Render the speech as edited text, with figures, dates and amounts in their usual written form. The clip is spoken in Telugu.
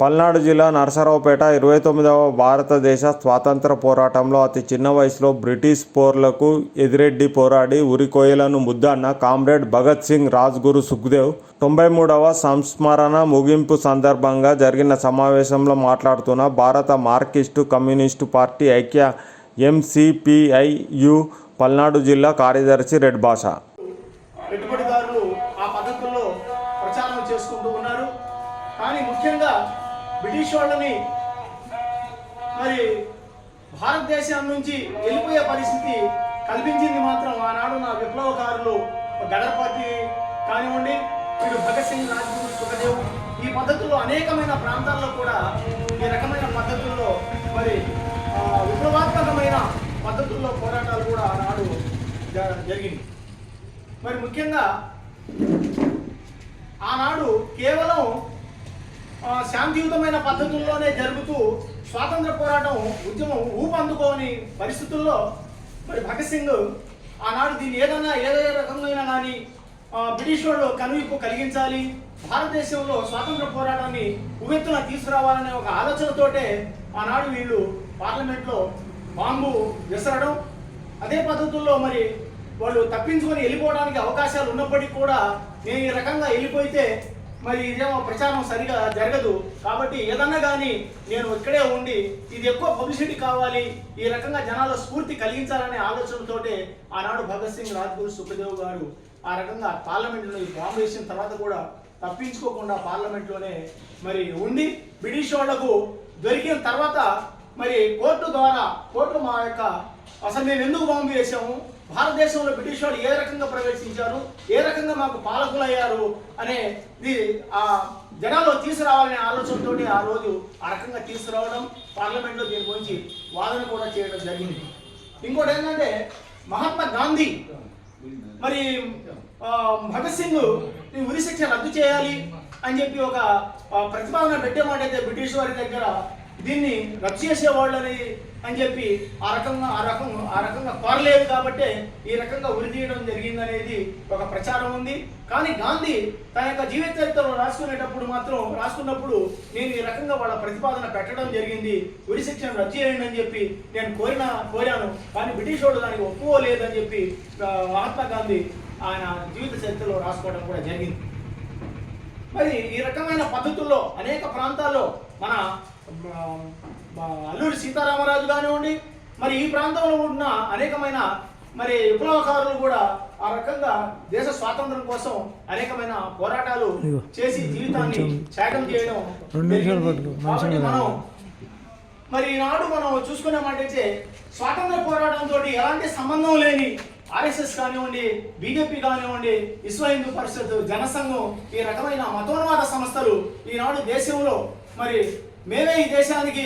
పల్నాడు జిల్లా నరసరావుపేట 29వ భారతదేశ స్వాతంత్ర పోరాటంలో అతి చిన్న వయసులో బ్రిటిష్ పోర్లకు ఎదురెడ్డి పోరాడి ఉరికోయలను ముద్దన్న కామ్రేడ్ భగత్ సింగ్ రాజ్గురు సుఖ్దేవ్ 93వ సంస్మరణ ముగింపు సందర్భంగా జరిగిన సమావేశంలో మాట్లాడుతున్న భారత మార్క్సిస్టు కమ్యూనిస్టు పార్టీ ఐక్య ఎంసీపీఐయు పల్నాడు జిల్లా కార్యదర్శి రెడ్ భాష. పెట్టుబడిదారులు ఆ పద్ధతుల్లో ప్రచారం చేసుకుంటూ ఉన్నారు. కానీ ముఖ్యంగా బ్రిటిష్ వాళ్ళని మరి భారతదేశం నుంచి వెళ్ళిపోయే పరిస్థితి కల్పించింది మాత్రం ఆనాడు నా విప్లవకారులు గదర్ పార్టీ కానివ్వండి, వీడు భగత్ సింగ్ రాజ్గురు సుఖదేవ్ ఈ పద్ధతుల్లో అనేకమైన ప్రాంతాల్లో కూడా ఈ రకమైన పద్ధతుల్లో మరి విప్లవాత్మకమైన పద్ధతుల్లో పోరాటాలు కూడా ఆనాడు జరిగింది. మరి ముఖ్యంగా ఆనాడు కేవలం శాంతియుతమైన పద్ధతుల్లోనే జరుగుతూ స్వాతంత్ర పోరాటం ఉద్యమం ఊపందుకోని పరిస్థితుల్లో మరి భగత్ సింగ్ ఆనాడు దీన్ని ఏదో రకంగా కానీ బ్రిటిష్ వాళ్ళు కనువిప్పు కలిగించాలి, భారతదేశంలో స్వాతంత్ర పోరాటాన్ని ఉవ్వెత్తున తీసుకురావాలనే ఒక ఆలోచనతోటే ఆనాడు వీళ్ళు పార్లమెంట్లో బాంబు విసరడం, అదే పద్ధతుల్లో మరి వాళ్ళు తప్పించుకొని వెళ్ళిపోవడానికి అవకాశాలు ఉన్నప్పటికీ కూడా నేను ఈ రకంగా వెళ్ళిపోతే మరి ఇదేమో ప్రచారం సరిగా జరగదు, కాబట్టి ఏదన్నా కానీ నేను ఇక్కడే ఉండి ఇది ఎక్కువ పబ్లిసిటీ కావాలి, ఈ రకంగా జనాల స్ఫూర్తి కలిగించాలనే ఆలోచనతోటే ఆనాడు భగత్ సింగ్ రాజ్గురు సుఖదేవ్ గారు ఆ రకంగా పార్లమెంట్లో ఈ బాంబు వేసిన తర్వాత కూడా తప్పించుకోకుండా పార్లమెంట్లోనే మరి ఉండి బ్రిటిష్ వాళ్లకు దొరికిన తర్వాత మరి కోర్టు మా యొక్క అసలు మేము ఎందుకు బాంబు వేసాము, భారతదేశంలో బ్రిటిష్ వాళ్ళు ఏ రకంగా ప్రవేశించారు, ఏ రకంగా మాకు పాలకులు అయ్యారు అనేది ఆ జనాల్లో తీసుకురావాలనే ఆలోచనతో ఆ రోజు ఆ రకంగా తీసుకురావడం, పార్లమెంట్లో దీని గురించి వాదన కూడా చేయడం జరిగింది. ఇంకోటి ఏంటంటే మహాత్మా గాంధీ మరి భగత్ సింగ్ ఉరి శిక్ష రద్దు చేయాలి అని చెప్పి ఒక ప్రతిపాదన పెట్టేమాటైతే బ్రిటిష్ వారి దగ్గర దీన్ని రద్దు చేసేవాళ్ళు అని చెప్పి ఆ రకంగా కోరలేదు కాబట్టి ఈ రకంగా ఉరి తీయడం జరిగిందనేది ఒక ప్రచారం ఉంది. కానీ గాంధీ తన యొక్క జీవిత చరిత్రలో రాసుకున్నప్పుడు నేను ఈ రకంగా వాళ్ళ ప్రతిపాదన పెట్టడం జరిగింది, ఉరి శిక్షను రద్దు చేయండి అని చెప్పి నేను కోరాను, కానీ బ్రిటిష్ వాళ్ళు దానికి ఒప్పుకోలేదని చెప్పి మహాత్మా గాంధీ ఆయన జీవిత చరిత్రలో రాసుకోవడం కూడా జరిగింది. మరి ఈ రకమైన పద్ధతుల్లో అనేక ప్రాంతాల్లో మన అల్లూరి సీతారామరాజు కానివ్వండి, మరి ఈ ప్రాంతంలో ఉన్న అనేకమైన మరి విప్లవకారులు కూడా ఆ రకంగా దేశ స్వాతంత్రం కోసం అనేకమైన పోరాటాలు చేసి జీవితాన్ని త్యాగం చేయడం. మనం మరి ఈనాడు మనం చూసుకున్నామంటే స్వాతంత్ర పోరాటంతో ఎలాంటి సంబంధం లేని ఆర్ఎస్ఎస్ కానివ్వండి, బీజేపీ కానివ్వండి, విశ్వ హిందూ పరిషత్, జనసంఘం ఈ రకమైన మతోన్మాద సంస్థలు ఈనాడు దేశంలో మరి మేమే ఈ దేశానికి